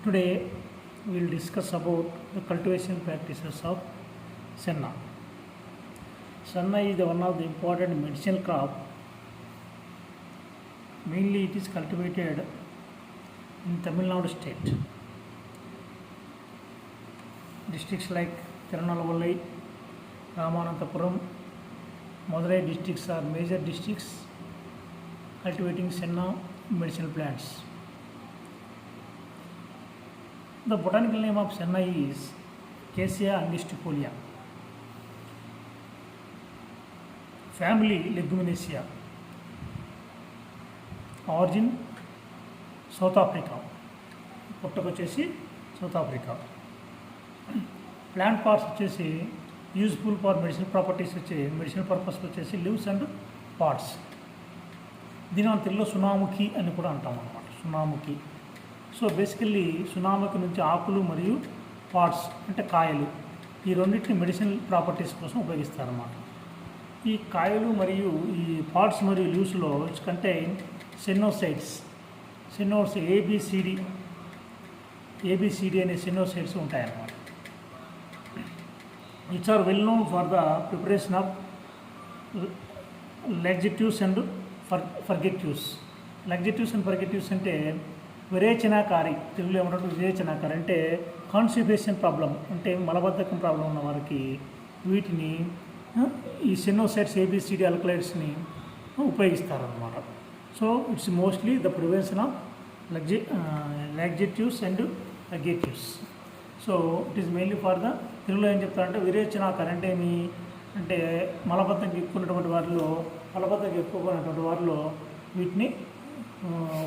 Today we will discuss about the cultivation practices of senna. Senna is one of the important medicinal crop. Mainly it is cultivated in Tamil Nadu state. Districts like Tirunelveli, Ramanathapuram, Madurai districts are major districts cultivating senna medicinal plants. The botanical name of senna is Cassia angustifolia. Family Leguminosae. Origin South Africa. పుట్టకొచ్చేసి South Africa. Plant parts వచ్చేసి useful for medicinal properties వచ్చి medicinal purpose వచ్చేసి leaves and parts. దీని మన తెలుగులో సునాముఖి అని కూడా అంటాం అన్నమాట. సునాముఖి. సో బేసికల్లీ సునాముఖి నుంచి ఆకులు మరియు పార్ట్స్ అంటే కాయలు ఈ రెండింటిని మెడిసినల్ ప్రాపర్టీస్ కోసం ఉపయోగిస్తారన్నమాట. ఈ కాయలు మరియు ఈ పార్ట్స్ మరియు లీవ్స్లో కంటైన్ సెనోసైడ్స్ ఏబిసిడి అనే సెనోసైడ్స్ ఉంటాయన్నమాట. Which are well known for the preparation of laxatives and purgatives. Laxatives and purgatives అంటే విరేచనాకారి, తెలుగులో ఏమంటే విరేచనాకారి అంటే కాన్స్టిపేషన్ ప్రాబ్లం అంటే మలబద్ధకం ప్రాబ్లం ఉన్న వారికి వీటిని ఈ సెనోసైడ్స్ ఏబిసిడి అల్కలైడ్స్ని ఉపయోగిస్తారన్నమాట. So it's mostly the prevention of laxatives and purgatives. So it is mainly for the తెలుగులో ఏం చెప్తారంటే విరేచనాకారి అంటే ఏమి అంటే మలబద్ధకం ఎక్కువటువంటి వారిలో వీటిని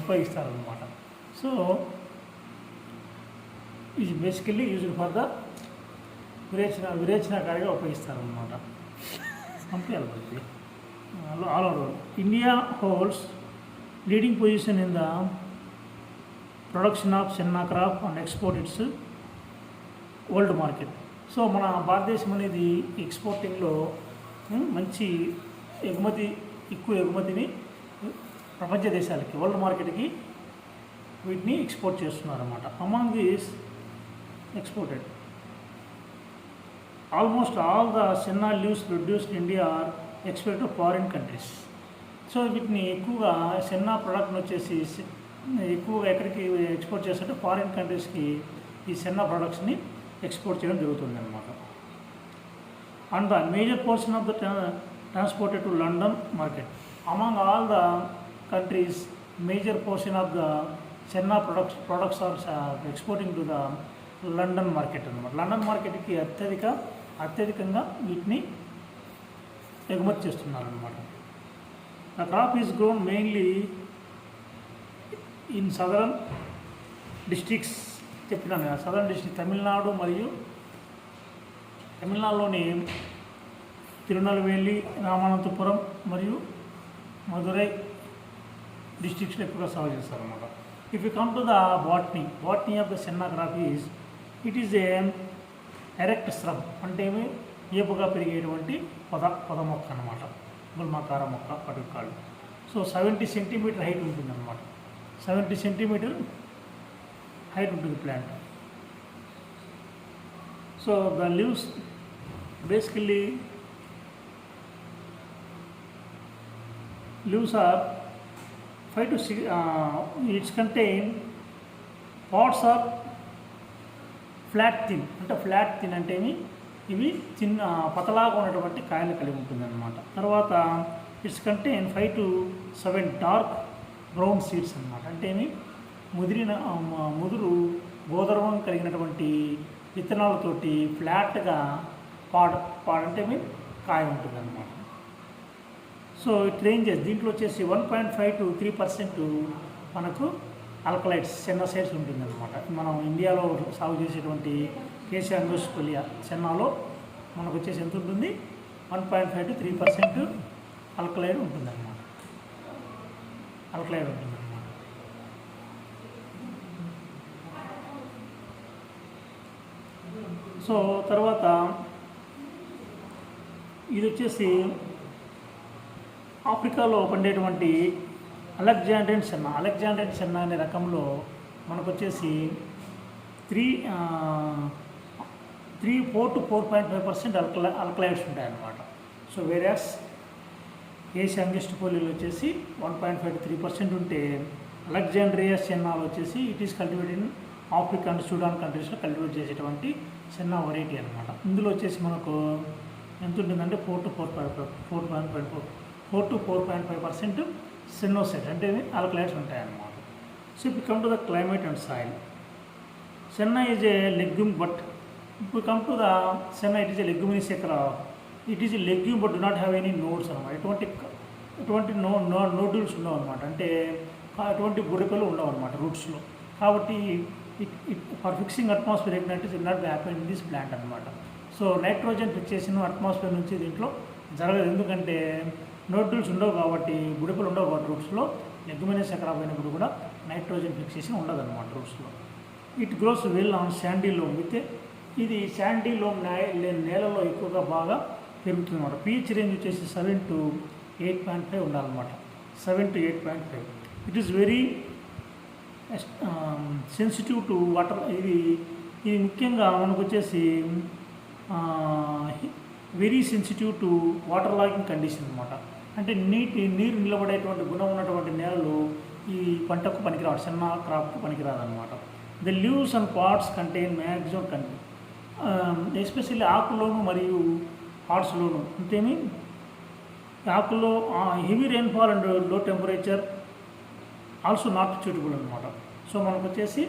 ఉపయోగిస్తారన్నమాట. సో ఇది బేసికల్లీ యూజ్డ్ ఫర్ ద విరేచనాకారిగా ఉపయోగిస్తారన్నమాట. పంపించాలి all over India holds leading position in the production of సెన్నా crop and export it's world market. So మన భారతదేశం అనేది ఎక్స్పోర్టింగ్లో మంచి ఎక్కువ ఎగుమతిని ప్రపంచ దేశాలకి వరల్డ్ మార్కెట్కి వీటిని ఎక్స్పోర్ట్ చేస్తున్నారన్నమాట. Among these exported almost all the senna leaves produced India are export to foreign countries. So వీటిని ఎక్కువగా సెన్నా ప్రోడక్ట్ని వచ్చేసి ఎక్కువగా ఎక్కడికి ఎక్స్పోర్ట్ చేస్తుంటే ఫారిన్ కంట్రీస్కి ఈ సెన్నా ప్రొడక్ట్స్ని ఎక్స్పోర్ట్ చేయడం జరుగుతుంది అన్నమాట. And the major portion of the transported to London market. Among all the countries major portion of the senna products are exporting to the London market అన్నమాట. లండన్ మార్కెట్కి అత్యధికంగా వీటిని ఎగుమతి చేస్తున్నారన్నమాట. The crop is grown mainly in southern districts. చెప్పినాను కదా, southern district Tamil Nadu మరియు తమిళనాడులోని తిరునెల్వేలి, రామనాథపురం మరియు మదురై డిస్ట్రిక్ట్స్లో ఎక్కువగా సాగు చేస్తారన్నమాట. If you come to the botany of the senna crop is it is a erect shrub అంటే ఏపుగా పెరిగేటువంటి పొద మొక్క అన్నమాట. గుల్మకార మొక్క పటుకాళ్ళు. సో 70 సెంటీమీటర్ హైట్ ఉంటుంది అన్నమాట. 70 సెంటీమీటర్ హైట్ ఉంటుంది plant. So the leaves basically leaves are 5 to 6 its contain parts are flat thin అంటే ఇవి చిన్న పతలాగా ఉన్నటువంటి కాయలు కలిగి ఉంటుంది అన్నమాట. తర్వాత it's contain 5 to 7 dark brown seeds అన్నమాట. అంటే ముదురు గోధర్వం కలిగినటువంటి విత్తనాలతోటి ఫ్లాట్గా పాడంటే కాయ ఉంటుంది అన్నమాట. సో ఇట్ రేంజెస్ దీంట్లో వచ్చేసి 1.5 to 3% మనకు ఆల్కలైడ్స్ సెన్నోసైడ్స్ ఉంటుందన్నమాట. మనం ఇండియాలో సాగు చేసేటువంటి కేసీ అంగోస్పోలియా సెన్నాలో మనకు వచ్చేసి ఎంత ఉంటుంది 1.5 to 3% ఆల్కలైడ్ ఉంటుందన్నమాట. సో తర్వాత ఇది వచ్చేసి ఆఫ్రికాలో పండేటువంటి అలెగ్జాండ్రియన్ సెన్నా అనే రకంలో మనకు వచ్చేసి 4 to 4.5% alkaloids ఉంటాయన్నమాట. సో వేరియస్ ఏష్ అంగిస్టిపోలిలో వచ్చేసి 1.5 to 3% ఉంటే అలెగ్జాండ్రియా సెన్నాలు వచ్చేసి it is cultivated in Africa and Sudan కంట్రీస్లో కల్టివేట్ చేసేటువంటి సెన్నా వెరైటీ అనమాట. ఇందులో వచ్చేసి మనకు ఎంత ఉంటుందంటే 4 to 4.5% సెన్నోసైడ్ అంటే ఆల్కలైడ్స్ ఉంటాయన్నమాట. సో ఇప్పుడు come to the climate and soil. Senna is a legume but ఇప్పుడు come to the senna it is a leguminous it is a legume but do not have any nodes అనమాట. ఎటువంటి nodules ఉండవు అనమాట. అంటే ఎటువంటి బుడకలు ఉండవు అనమాట రూట్స్లో. కాబట్టి for fixing atmosphere ignites will not be happen in this plant అనమాట. సో నైట్రోజన్ ఫిక్సేషన్ అట్మాస్ఫియర్ నుంచి దీంట్లో జరగదు. ఎందుకంటే నోడ్యూల్స్ ఉండవు కాబట్టి, బుడకలు ఉండవు కాబట్టి రూట్స్లో లెగ్యూమినస్ క్రాప్ అయినప్పుడు కూడా నైట్రోజన్ ఫిక్సేషన్ ఉండదు అనమాట రూట్స్లో. It grows well on sandy loam ఇది శాండీ లోమ్ నేలలో ఎక్కువగా బాగా పెరుగుతుంది అనమాట. పీహెచ్ రేంజ్ వచ్చేసి 7 to 8.5 ఉండాలన్నమాట. 7 to 8.5. It is very sensitive to water. ఇది ముఖ్యంగా మనకు వచ్చేసి very sensitive to water logging condition అనమాట. అంటే నీరు నిలబడేటువంటి గుణం ఉన్నటువంటి నేలలు ఈ పంటకు పనికిరాదు, చిన్న క్రాప్కు పనికిరాదనమాట. The leaves and parts contain maximum especially ఆకులోను మరియు పార్ట్స్లోను. అంతేమి ఆకుల్లో heavy rainfall and low temperature also not suitable అనమాట. సో మనకు వచ్చేసి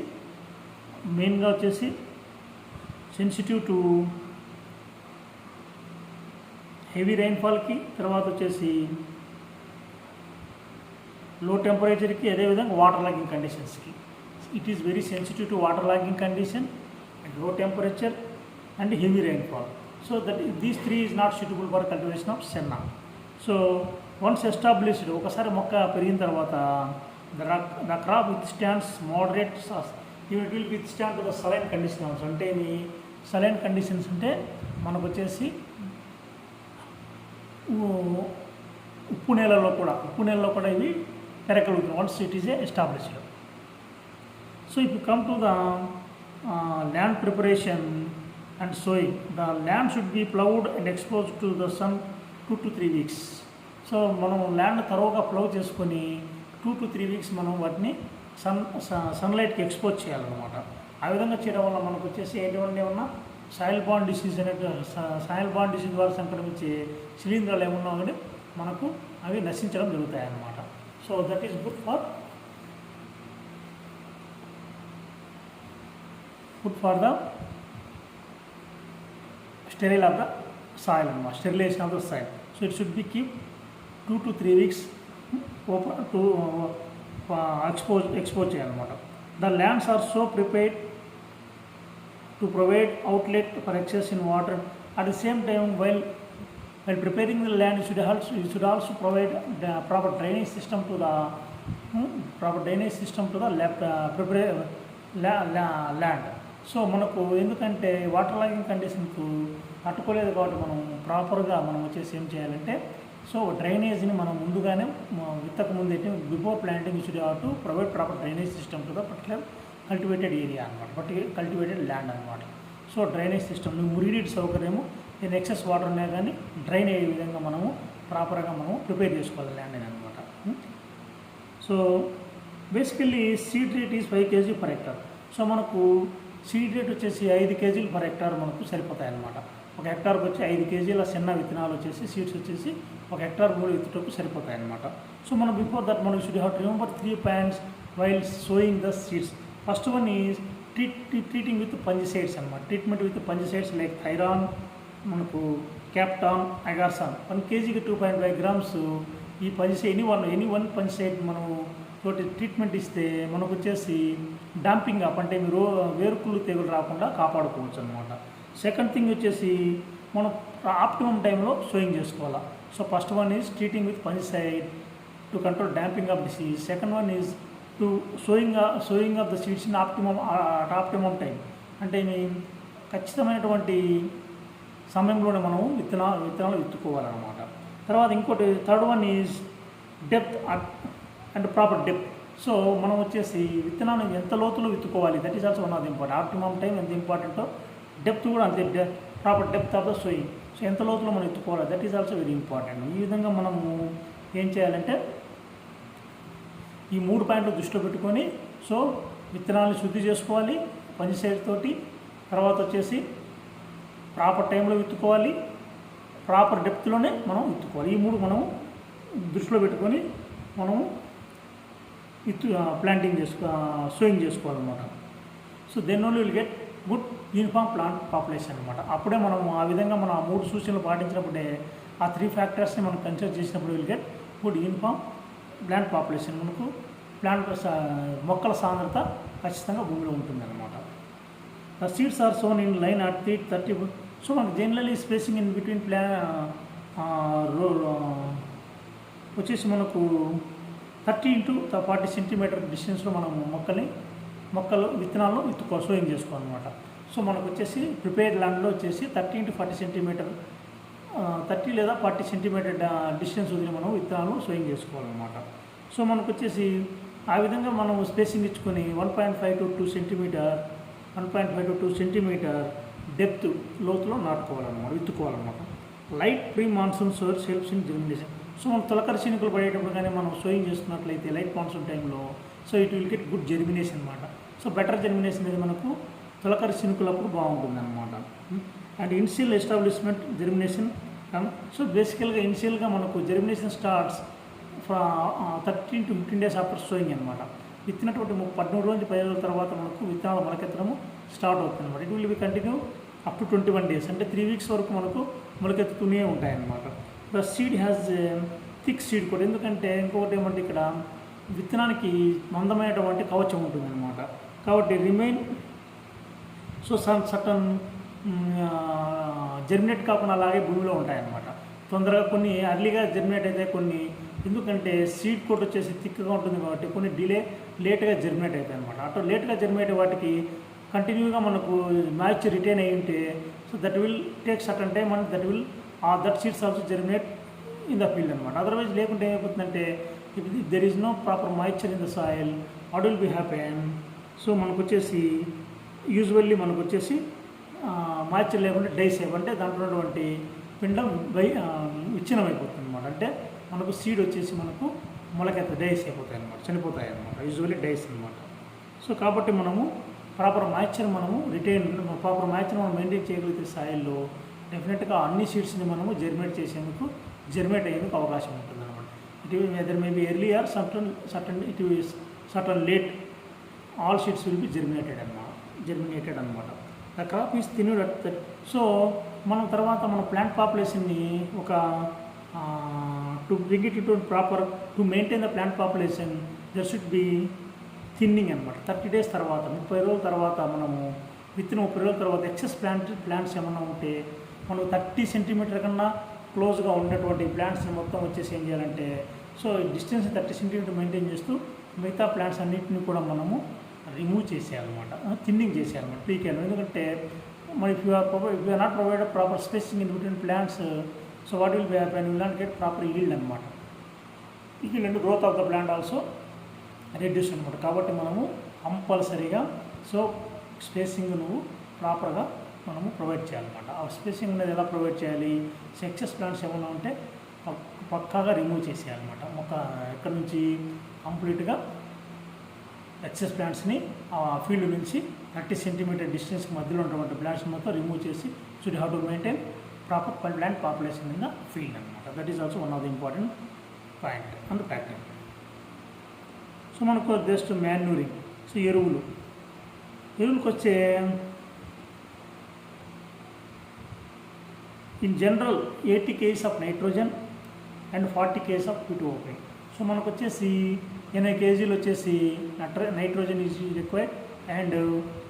మెయిన్గా వచ్చేసి సెన్సిటివ్ టు హెవీ రెయిన్ఫాల్కి, తర్వాత వచ్చేసి లో టెంపరేచర్కి, అదేవిధంగా వాటర్ లాగింగ్ కండిషన్స్కి. It is very sensitive to water logging condition and low temperature and heavy rainfall. So these 3 is not suitable for cultivation of senna. So once established, ఒకసారి మొక్క పెరిగిన తర్వాత the crop withstands moderate it will withstand to the saline condition also. అంటే ఈ saline conditions అంటే మనకు వచ్చేసి ఉప్పు నేలలో కూడా ఇవి పెరగలుగుతుంది once it is established. So if you come to the land preparation and sowing, the land should be ploughed and expose to the sun 2 to 3 weeks. So మనం ల్యాండ్ తరువుగా ప్లవ్ చేసుకొని 2 to 3 weeks మనం వాటిని సన్లైట్కి expose చేయాలన్నమాట. ఆ విధంగా చేయడం వల్ల మనకు వచ్చేసి ఏమన్నా సాయిల్ బాండ్ డిసీజ్ ద్వారా సంక్రమించే శిలీంధ్రాలు ఏమన్నా కానీ మనకు అవి నశించడం జరుగుతాయి అన్నమాట. So that is good for the sterile of the soil అన్నమాట, sterilization of the soil. So it should be keep 2 to 3 weeks open to expose చేయాలన్నమాట. The lands are so prepared to provide outlet for excess in water. At the same time, while preparing the land, you should also provide the proper drainage system to the land. So మనకు ఎందుకంటే water logging కండిషన్కు తట్టుకోలేదు కాబట్టి మనం ప్రాపర్గా మనం వచ్చేసి ఏం చేయాలంటే, సో డ్రైనేజ్ని మనం ముందుగానే విత్తకు ముందే before planting you should have to provide proper drainage system to the particular cultivated area అనమాట, కల్టివేటెడ్ ల్యాండ్ అనమాట. సో డ్రైనేజ్ సిస్టమ్ మురిగినీటి సౌకర్యము, నేను ఎక్సెస్ వాటర్ ఉన్నా కానీ డ్రైన్ అయ్యే విధంగా మనము ప్రాపర్గా మనము ప్రిపేర్ చేసుకోవాలి ల్యాండ్ అనమాట. So basically seed rate is 5 kg per hectare. So మనకు సీడ్ రేట్ వచ్చేసి 5 kg per hectare మనకు సరిపోతాయి అన్నమాట. ఒక హెక్టార్కి వచ్చి 5 kg చిన్న విత్తనాలు వచ్చేసి సీడ్స్ వచ్చేసి ఒక హెక్టార్ 3 విత్తుటకు సరిపోతాయి అన్నమాట. సో మనం బిఫోర్ దట్ మనం should have to remember 3 points while sowing the seeds. First one is treating with fungicides అనమాట. Treatment with fungicides like thiram, మనకు క్యాప్టాన్, అగార్సాన్. 1 kgకి 2.5 grams ఈ పంజిసైడ్ ఎనీ వన్ పంజిసైడ్ మనం తోటి ట్రీట్మెంట్ ఇస్తే మనకు వచ్చేసి డాంపింగ్ అప్ అంటే మీరు వేరుకుళ్ళు తెగులు రాకుండా కాపాడుకోవచ్చు అనమాట. సెకండ్ థింగ్ వచ్చేసి మనం ఆప్టిమమ్ టైంలో సోయింగ్ చేసుకోవాలి. So first one is treating with fungicide to control damping off disease. Second one is to sowing of the seeds in optimum time, అంటే ఖచ్చితమైనటువంటి సమయంలోనే మనం విత్తనాలు విత్తుకోవాలన్నమాట. తర్వాత ఇంకోటి third one is depth and proper depth. So మనం వచ్చేసి విత్తనాన్ని ఎంత లోతులో విత్తుకోవాలి, that is also one of the important. Optimum time ఎంత ఇంపార్టెంటో, డెప్త్ కూడా అంతే, proper depth of the sowing. So ఎంత లోతులో మనం విత్తుకోవాలి, that is also very important. ఈ విధంగా మనము ఏం చేయాలంటే ఈ 3 పాయింట్లు దృష్టిలో పెట్టుకొని సో విత్తనాలను శుద్ధి చేసుకోవాలి ఫంజిసైడ్ తోటి, తర్వాత వచ్చేసి ప్రాపర్ టైంలో విత్తుకోవాలి, ప్రాపర్ డెప్త్లోనే మనం విత్తుకోవాలి. ఈ 3 మనం దృష్టిలో పెట్టుకొని మనము ప్లాంటింగ్ సోయింగ్ చేసుకోవాలన్నమాట. So then only will get good uniform plant population అనమాట. అప్పుడే మనం ఆ విధంగా మనం ఆ 3 సూచనలు పాటించినప్పుడే, ఆ 3 ఫ్యాక్టర్స్ని మనం కన్సిడర్ చేసినప్పుడు will get good uniform plant population. మనకు మొక్కల సాంద్రత ఖచ్చితంగా భూమిలో ఉంటుందన్నమాట. The seeds are sown in line at 30. So మనకు జనరలీ స్పేసింగ్ ఇన్ బిట్వీన్ వచ్చేసి మనకు 30 to 40 సెంటీమీటర్ డిస్టెన్స్లో మనం విత్తనాలను సోయింగ్ చేసుకోవాలన్నమాట. సో మనకు వచ్చేసి ప్రిపేర్డ్ ల్యాండ్లో వచ్చేసి 30 to 40 సెంటీమీటర్ 30 లేదా 40 సెంటీమీటర్ డిస్టెన్స్ వదిలి మనం విత్తనాలు సోయింగ్ చేసుకోవాలన్నమాట. సో మనకు వచ్చేసి ఆ విధంగా మనం స్పేసింగ్ ఇచ్చుకొని 1.5 to 2 సెంటీమీటర్ డెప్త్ లోతులో నాటుకోవాలన్నమాట, విత్తుకోవాలన్నమాట. Light pre monsoon showers helps in germination. So మనం తొలకరి చినుకులు పడేటప్పుడు కానీ మనం సోయింగ్ చేస్తున్నట్లయితే లైట్ మాన్సూన్ టైంలో, so it will get good germination అనమాట. సో బెటర్ జెర్మినేషన్ అనేది మనకు తొలకరి చినుకులప్పుడు బాగుంటుంది అనమాట. And initial establishment germination. So బేసికల్గా ఇనిషియల్గా మనకు germination starts 13 to 15 days after sowing అనమాట. విత్తినటువంటి 13 రోజులు 10 రోజుల తర్వాత మనకు విత్తనాలు మొలకెత్తడము స్టార్ట్ అవుతుంది అనమాట. It will be continue up to 21 days, అంటే 3 weeks వరకు మనకు మొలకెత్తుతూనే ఉంటాయన్నమాట. The seed has thick seed కూడా, ఎందుకంటే ఇంకొకటి ఏమంటే ఇక్కడ విత్తనానికి మందమైనటువంటి కవచం ఉంటుందన్నమాట. కాబట్టి రిమైన్ సో సటన్ జెర్మినేట్ కాకుండా అలాగే భూమిలో ఉంటాయన్నమాట. తొందరగా కొన్ని అర్లీగా జెర్మినేట్ అయితే కొన్ని, ఎందుకంటే సీడ్ కోట్ వచ్చేసి థిక్గా ఉంటుంది కాబట్టి కొన్ని లేట్గా జెర్మినేట్ అవుతాయి అనమాట. అటు లేట్గా జెర్మినేట్ వాటికి కంటిన్యూగా మనకు మాయిశ్చర్ రిటైన్ అయ్యి ఉంటే, so that will take certain time and that seeds also germinate in the field అనమాట. అదర్వైజ్ లేకుంటే ఏమైపోతుందంటే, if there is no proper moisture in the soil, what will be happen. So మనకు వచ్చేసి usually మనకు వచ్చేసి moisture లేకుంటే dice అంటే దాంట్లో ఉన్నటువంటి పిండం విచ్ఛిన్నం అయిపోతుంది అనమాట. అంటే మనకు సీడ్ వచ్చేసి మనకు మొలకెత్త డైస్ అయిపోతాయి అనమాట, చనిపోతాయి అనమాట, యూజువల్లీ డైస్ అనమాట. సో కాబట్టి మనము ప్రాపర్ మాయిశ్చర్ మనం మెయింటైన్ చేయగలిగితే సాయిల్లో డెఫినెట్గా అన్ని సీడ్స్ని మనము జెర్మినేట్ అయ్యేందుకు అవకాశం ఉంటుంది అనమాట. Weather maybe early or certain late, all seeds will be germinated అనమాట. The crop is thinned at that. So మనం తర్వాత మన ప్లాంట్ పాపులేషన్ని ఒక to bring it to proper to maintain the plant population there should be thinning అనమాట. 30 days తర్వాత 30 రోజుల తర్వాత మనము 30 రోజుల తర్వాత ఎక్సెస్ ప్లాంట్స్ ఏమన్నా ఉంటే మనం 30 సెంటీమీటర్ కన్నా క్లోజ్గా ఉన్నటువంటి ప్లాంట్స్ని మొత్తం వచ్చేసి ఏం చేయాలంటే, సో డిస్టెన్స్ 30 సెంటీమీటర్ మెయింటైన్ చేస్తూ మిగతా ప్లాంట్స్ అన్నింటినీ కూడా మనము రిమూవ్ చేసేయాలన్నమాట, థిన్నింగ్ చేసేయాలన్నమాట, పీకేయాలి. ఎందుకంటే మరి if you are not provide proper spacing in between plants, so what will be happen, will not get proper yield అనమాట. Yield and growth of the plant also reduce అనమాట. కాబట్టి మనము కంపల్సరీగా సో స్పేసింగ్ ప్రాపర్గా మనము ప్రొవైడ్ చేయాలన్నమాట. ఆ spacing అనేది ఎలా ప్రొవైడ్ చేయాలి, ఎక్సెస్ ప్లాంట్స్ ఏమైనా ఉంటే పక్కాగా రిమూవ్ చేసేయాలన్నమాట. ఒక ఇక్కడ నుంచి కంప్లీట్గా ఎక్సెస్ ప్లాంట్స్ని ఆ ఫీల్డ్ నుంచి 30 సెంటీమీటర్ డిస్టెన్స్ మధ్యలో ఉన్నటువంటి ప్లాంట్స్ మొత్తం రిమూవ్ చేసి should have to maintain proper plant population in the field అనమాట. That is also one of the important point and factor. So మనకు జస్ట్ మ్యాన్యూరింగ్, సో ఎరువులకు వచ్చే in general 80 kgs of nitrogen and 40 kgs of P2O5. So మనకు వచ్చేసి 80 kgs వచ్చేసి nitrogen is required and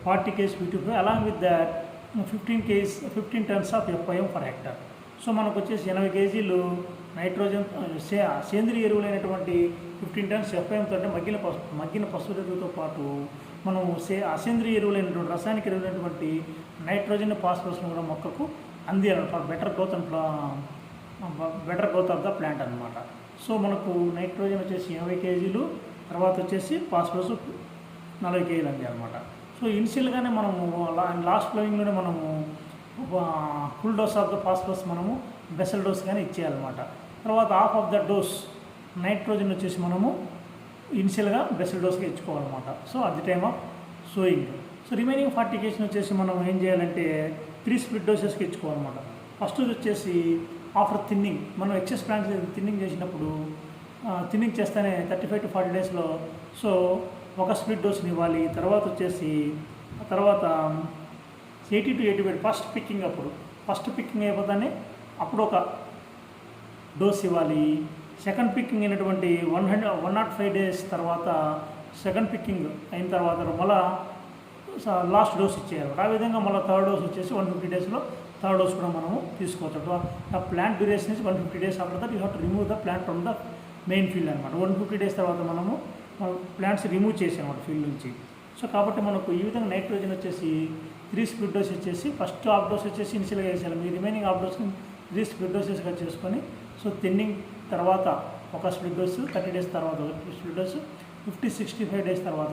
40 kgs P2O5 along with that 15 tons of FIM for hectare. So మనకు వచ్చేసి 80 kg nitrogen సేంద్రియ ఎరువులైనటువంటి 15 tons FIM తోటి మగ్గిన పశువుల ఎరువుతో పాటు మనం అసేంద్రియ ఎరువులైనటువంటి రసాయనిక ఎరువులైనటువంటి నైట్రోజన్ ఫాస్ఫరస్ను కూడా మొక్కకు అందియాలి for better growth of the plant అనమాట. సో మనకు నైట్రోజన్ వచ్చేసి 80 kg తర్వాత వచ్చేసి ఫాస్ఫరస్ 40 kg అంది అనమాట. సో ఇనిషియల్గానే మనము లాస్ట్ ఫ్లోయింగ్లోనే మనము full dose of the phosphorus మనము బెసల్ డోస్ కానీ ఇచ్చేయాలన్నమాట. తర్వాత half of the dose nitrogen వచ్చేసి మనము ఇనిషియల్గా బెసల్ డోస్గా ఇచ్చుకోవాలన్నమాట. So at the time of sowing. So remaining 40 kg వచ్చేసి మనం ఏం చేయాలంటే 3 స్ప్లిట్ డోసెస్కి ఇచ్చుకోవాలన్నమాట. ఫస్ట్ వచ్చేసి ఆఫ్టర్ థిన్నింగ్, మనం ఎక్సెస్ ప్లాంట్స్ థిన్నింగ్ చేసినప్పుడు థిన్నింగ్ చేస్తేనే 35 to 40 డేస్లో సో ఒక స్ప్లిట్ డోస్ని ఇవ్వాలి. తర్వాత వచ్చేసి 80 to 85 ఫస్ట్ పిక్కింగ్ అయిపోతానే అప్పుడు ఒక డోస్ ఇవ్వాలి. సెకండ్ పిక్కింగ్ అయినటువంటి 105 డేస్ తర్వాత సెకండ్ పిక్కింగ్ అయిన తర్వాత మళ్ళీ లాస్ట్ డోస్ ఇచ్చేయాలి. ఆ విధంగా మళ్ళీ థర్డ్ డోస్ వచ్చేసి 150 డేస్లో థర్డ్ డోస్ కూడా మనము తీసుకోవచ్చు. ఆ plant duration is 150 days. After that you have to remove the plant from the main field అనమాట. 150 డేస్ తర్వాత మనము ప్లాంట్స్ రిమూవ్ చేసాం అనమాట ఫీల్డ్ నుంచి. సో కాబట్టి మనకు ఈ విధంగా నైట్రోజన్ వచ్చేసి 3 స్ప్లిట్ డోస్ వచ్చేసి ఫస్ట్ హాఫ్ డోస్ వచ్చేసి ఇనిషియల్గా వేసేయాలి. మీ రిమైనింగ్ హాఫ్ డోస్ని 3 స్ప్లిట్ డోసెస్గా చేసుకొని సో థిన్నింగ్ తర్వాత ఒక స్ప్లిట్ డోస్, 30 డేస్ తర్వాత ఒక స్ప్లిట్ డోసు, 50-65 డేస్ తర్వాత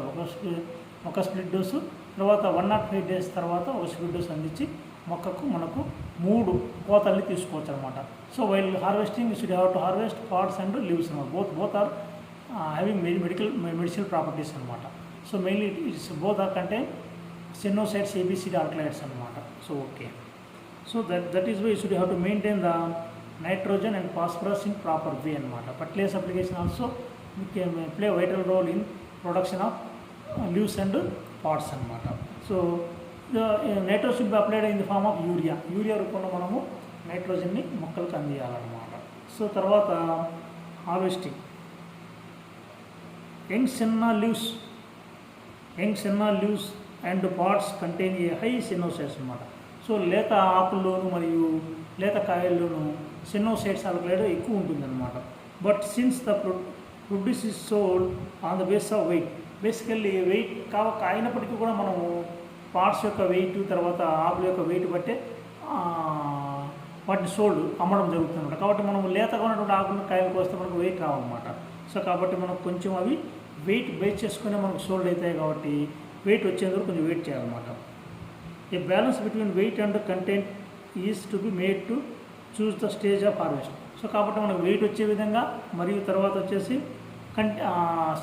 ఒక స్ప్లిట్ డోసు, తర్వాత 105 డేస్ తర్వాత ఒక స్ప్లిట్ డోస్ అందించి మొక్కకు మనకు 3 కోతల్ని తీసుకోవచ్చు అనమాట. So while harvesting should have to harvest parts and leaves అనమాట. Both are having medicinal properties అనమాట. So mainly it's both are contain sennosides, ABCD alkaloids అనమాట. So okay. So that is why you should have to maintain the nitrogen and phosphorus in proper way అనమాట. Fertilizer application also can play a vital role in production of leaves and pods అనమాట. So nitrogen should be applied in the form of urea రూపంలో మనము నైట్రోజన్ని మొక్కలకు అందియాలన్నమాట. So తర్వాత harvesting. Young senna leaves and pods contain a high sennosides అనమాట. So లేత ఆకుల్లోను మరియు లేత కాయల్లోనూ సినోసైడ్స్ ఆల్కలైడ్ ఎక్కువ ఉంటుందన్నమాట. But since the produce is sold on the base of weight, basically weight అయినప్పటికీ కూడా మనము పార్ట్స్ యొక్క వెయిట్ తర్వాత ఆకుల యొక్క వెయిట్ బట్టే వాటిని అమ్మడం జరుగుతుంది అనమాట. కాబట్టి మనం లేతగా ఉన్నటువంటి ఆకులను కాయలు కోస్తే మనకు వెయిట్ రావన్నమాట. సో కాబట్టి మనకు కొంచెం అవి వెయిట్ బేస్ చేసుకునే మనకు సోల్డ్ అవుతాయి. కాబట్టి వెయిట్ వచ్చేందుకు కొంచెం వెయిట్ చేయాలన్నమాట. A balance between weight and content is to be made to choose the stage of harvest. So కాబట్టి మనకు వెయిట్ వచ్చే విధంగా మరియు తర్వాత వచ్చేసి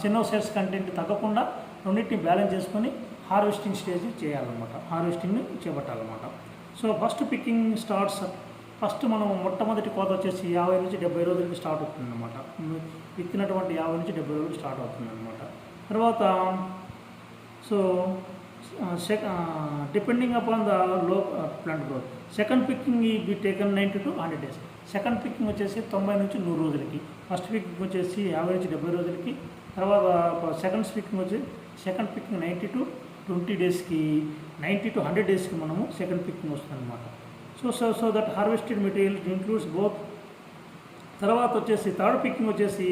సినోసైడ్స్ కంటెంట్ తగ్గకుండా రెండింటిని బ్యాలెన్స్ చేసుకొని హార్వెస్టింగ్ స్టేజ్ చేయాలన్నమాట. హార్వెస్టింగ్ని చేపట్టాలన్నమాట. So first picking starts. First మనం మొట్టమొదటి కోత వచ్చేసి 50 నుంచి 70 రోజులకి స్టార్ట్ అవుతుంది అనమాట. విత్తినటువంటి 50 నుంచి 70 రోజులు స్టార్ట్ అవుతుంది అనమాట. తర్వాత so depending upon the low plant growth. Second picking ఈ be taken 90 to 100 days. Second picking వచ్చేసి 90 నుంచి 100 రోజులకి. ఫస్ట్ పికింగ్ వచ్చేసి 50 నుంచి 70 రోజులకి. తర్వాత సెకండ్ పికింగ్ 90 to 20 డేస్కి, 90 to 100 డేస్కి మనము సెకండ్ పికింగ్ వస్తుంది అనమాట. So that harvested material includes both. తర్వాత వచ్చేసి థర్డ్ పికింగ్ వచ్చేసి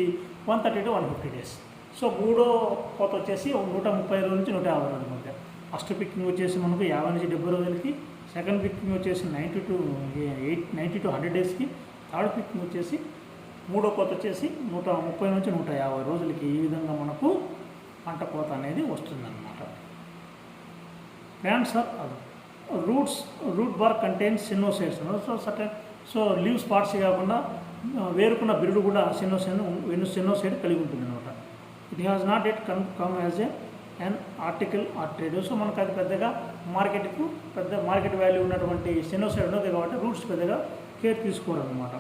130 to 150 డేస్. సో మూడో కోత వచ్చేసి 130 రోజుల నుంచి 150 రోజుల మధ్య. ఫస్ట్ పికింగ్ వచ్చేసి మనకు 50 నుంచి 70 రోజులకి, సెకండ్ పికింగ్ వచ్చేసి 90 to 100 డేస్కి, థర్డ్ పికింగ్ వచ్చేసి మూడో కోత వచ్చేసి 130 నుంచి 150 రోజులకి. ఈ విధంగా మనకు పంట కోత అనేది వస్తుందన్నమాట. Plants are root bark contains sennosides. So leaves parts కాకుండా వేరుకున్న బిరుడు కూడా సినోసైడ్ కలిగి ఉంటుంది అనమాట. It has not yet come as and article or trade. So మనకు అది పెద్దగా మార్కెట్ వాల్యూ ఉన్నటువంటి సినోసైడ్ ఉన్నది కాబట్టి రూట్స్ పెద్దగా కేర్ తీసుకోవాలన్నమాట.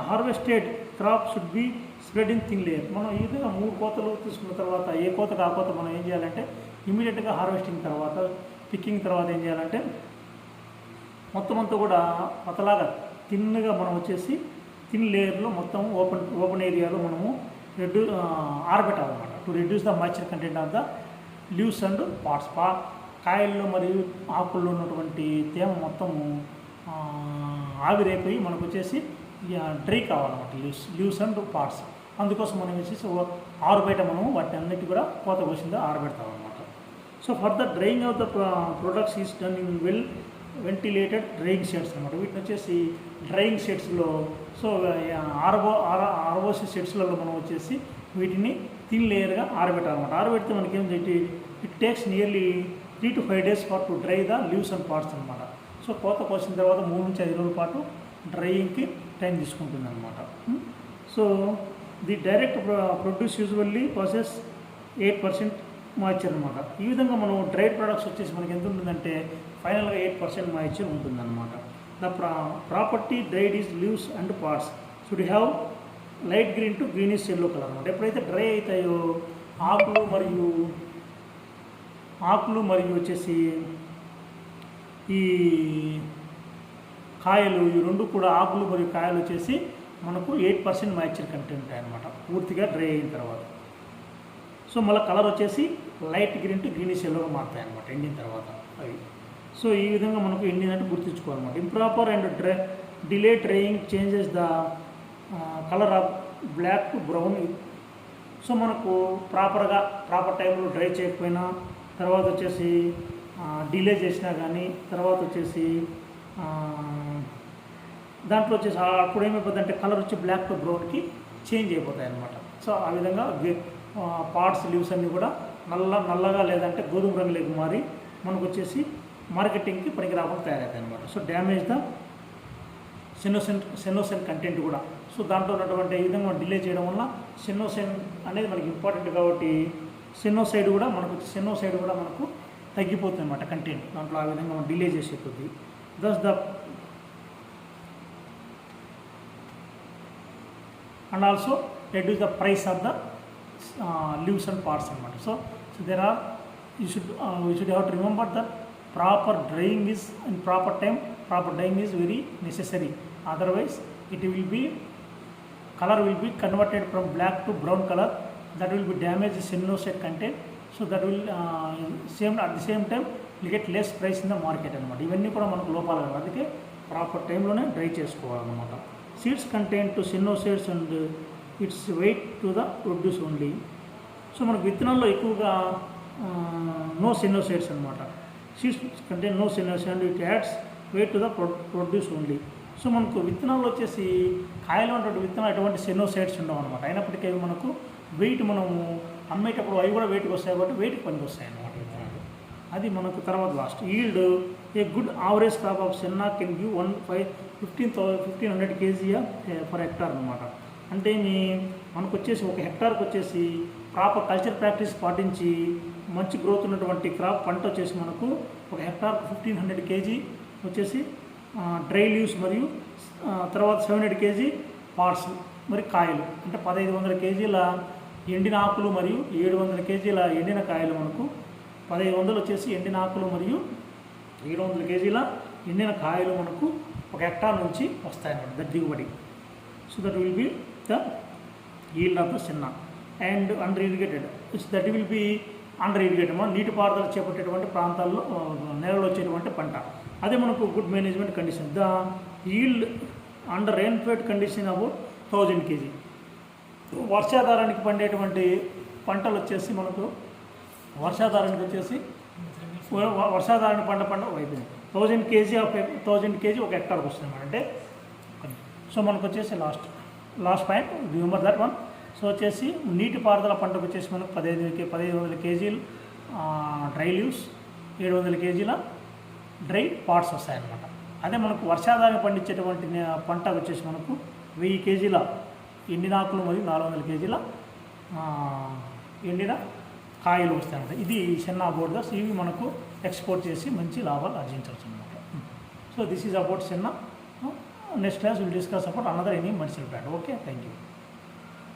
Harvested crop should be spread in thin layer. మనం ఈ విధంగా 3 కోతలు తీసుకున్న తర్వాత ఏ కోతకు ఆ కోత మనం ఏం చేయాలంటే ఇమీడియట్గా హార్వెస్టింగ్ తర్వాత పికింగ్ తర్వాత ఏం చేయాలంటే మొత్తం అంతా కూడా పతలాగా థిన్గా మనం వచ్చేసి థిన్ లేయర్లో మొత్తం ఓపెన్ ఏరియాలో మనము ఆరబెట్టాలన్నమాట. To reduce the moisture content of the leaves and parts. కాయల్లో మరియు ఆకుల్లో ఉన్నటువంటి తేమ మొత్తము ఆవిరైపోయి మనకు వచ్చేసి డ్రై కావాలన్నమాట లీవ్స్ అండ్ పార్ట్స్. అందుకోసం మనం వచ్చేసి ఆరుబయట మనము వాటి అన్నిటి కూడా కోత కోసిందో ఆరబెడతాం అనమాట. So further drying of the products is done in ventilated drying sheds అనమాట. వీటిని వచ్చేసి డ్రైయింగ్ షెడ్స్లో సో ఆర్ఓసి షెడ్స్లలో మనం వచ్చేసి వీటిని థిన్ లేయర్గా ఆరబెట్టాలన్నమాట. ఆరబెడితే మనకి ఏంటంటే it takes nearly 3 to 5 days for to dry the leaves and parts అనమాట. సో కోత కోసిన తర్వాత 3 నుంచి 5 రోజుల పాటు డ్రైయింగ్కి టైం తీసుకుంటుంది అనమాట. So the direct produce usually process 8% moisture అనమాట. ఈ విధంగా మనం డ్రైడ్ ప్రొడక్ట్స్ వచ్చేసి మనకి ఎంత ఉంటుందంటే ఫైనల్గా 8% మాయిశ్చర్ ఉంటుందన్నమాట. The property dried is leaves and parts should have light green to greenish yellow colour అనమాట. ఎప్పుడైతే డ్రై అవుతాయో ఆకులు మరియు వచ్చేసి ఈ కాయలు, ఈ రెండు కూడా ఆకులు మరియు కాయలు వచ్చేసి మనకు 8% మాయిశ్చర్ కంటెంట్ ఉంటాయి అనమాట పూర్తిగా డ్రై అయిన తర్వాత. సో మళ్ళీ కలర్ వచ్చేసి లైట్ గ్రీన్ టు గ్రీనిష్ ఎల్లోగా మారుతాయి అనమాట ఎండిన తర్వాత అవి. సో ఈ విధంగా మనకు ఎండినట్టు గుర్తుంచుకోవాలన్నమాట. Improper and delay drying changes the colour of black to brown. So మనకు ప్రాపర్ టైంలో డ్రై చేయకపోయినా, తర్వాత వచ్చేసి డిలే చేసినా కానీ, తర్వాత వచ్చేసి దాంట్లో వచ్చేసి అప్పుడు ఏమైపోతుందంటే కలర్ వచ్చి బ్లాక్ టు బ్రౌన్కి చేంజ్ అయిపోతాయి అన్నమాట. సో ఆ విధంగా పార్ట్స్ లీవ్స్ అన్నీ కూడా నల్లగా లేదంటే గోధుమ రంగులోకి మారి మనకు వచ్చేసి మార్కెటింగ్కి పనికి రాకుండా తయారవుతాయి అనమాట. సో డ్యామేజ్ ద సెనోసెన్ కంటెంట్ కూడా. సో దాంట్లో ఉన్నటువంటి ఈ విధంగా డిలే చేయడం వల్ల సెనోసెన్ అనేది మనకి ఇంపార్టెంట్ కాబట్టి సెనోసైడ్ కూడా మనకు తగ్గిపోతుంది అనమాట కంటెంట్ దాంట్లో. ఆ విధంగా మనం డిలే చేసే కొద్దీ thus the and also reduce the price of the leaves and parts అనమాట. So there are you should have to remember that proper drying is in proper time, proper drying is very necessary. Otherwise color will be converted from black to brown color. That will be damage the cellulose content. So that will at the same time will get less price in the market అనమాట. ఇవన్నీ కూడా మనకు లోపాలు కదా, అందుకే proper టైంలోనే dry చేసుకోవాలన్నమాట. Seeds content to sennosides and its weight to the produce only. So మనకు విత్తనాల్లో ఎక్కువగా నో సిన్నోసైడ్స్ అనమాట. Seeds content no sennosides and it adds weight to the produce only. So మనకు విత్తనాల్లో వచ్చేసి కాయలు ఉన్నటువంటి విత్తనాలు ఎటువంటి సెనోసైడ్స్ ఉండవు అనమాట. అయినప్పటికీ అవి మనకు వెయిట్ మనము అమ్మేటప్పుడు అవి కూడా వెయిట్కి వస్తాయి కాబట్టి వెయిట్కి పనికి వస్తాయి అన్నమాట విత్తనాలు. అది మనకు తర్వాత last yield a good average crop of సెన్నా can give 1500 kg for hectare అనమాట. అంటే మనకు వచ్చేసి ఒక హెక్టార్కి వచ్చేసి ప్రాపర్ కల్చర్ ప్రాక్టీస్ పాటించి మంచి గ్రోత్ ఉన్నటువంటి క్రాప్ పంట వచ్చేసి మనకు ఒక హెక్టార్కు 1500 kg వచ్చేసి డ్రై లీవ్స్ మరియు తర్వాత 700 kg పార్ట్స్ మరి కాయలు, అంటే 1500 kgల ఎండిన ఆకులు మరియు 700 kgల ఎండిన కాయలు మనకు 1500 వచ్చేసి ఎండిన ఆకులు మరియు 700 kgల ఎండిన కాయలు మనకు ఒక హెక్టార్ నుంచి వస్తాయన్నమాట దట్ దిగుబడి. So that will be the yield of the సెన్నా. And under irrigated that will be under irrigated నీటిపారుదల చేపట్టేటువంటి ప్రాంతాల్లో నేలలో వచ్చేటువంటి పంట. అదే మనకు good management condition. The yield under rainfed condition about 1000 kg. వర్షాధారానికి పండేటువంటి పంటలు వచ్చేసి మనకు వర్షాధారానికి పంట అయిపోయింది 1000 kg ఒక హెక్టార్కి వస్తుంది అన్నమాట. అంటే సో మనకు వచ్చేసి last point remember that one. So వచ్చేసి నీటిపారుదల పంటకు వచ్చేసి మనకు 1500 kgలు డ్రై లీవ్స్, 700 kgల డ్రై పార్ట్స్ వస్తాయన్నమాట. అదే మనకు వర్షాధారం పండించేటువంటి పంట వచ్చేసి మనకు 1000 kgల ఎండిన ఆకులు మరియు 400 kgల ఎండిన కాయలు వస్తాయన్నమాట. ఇది సెన్నా బోర్డర్స్. ఇవి మనకు ఎక్స్పోర్ట్ చేసి మంచి లాభాలు ఆర్జించవచ్చు అనమాట. So this is about సెన్నా. Next class will discuss about another any medicine plant. Okay, thank you.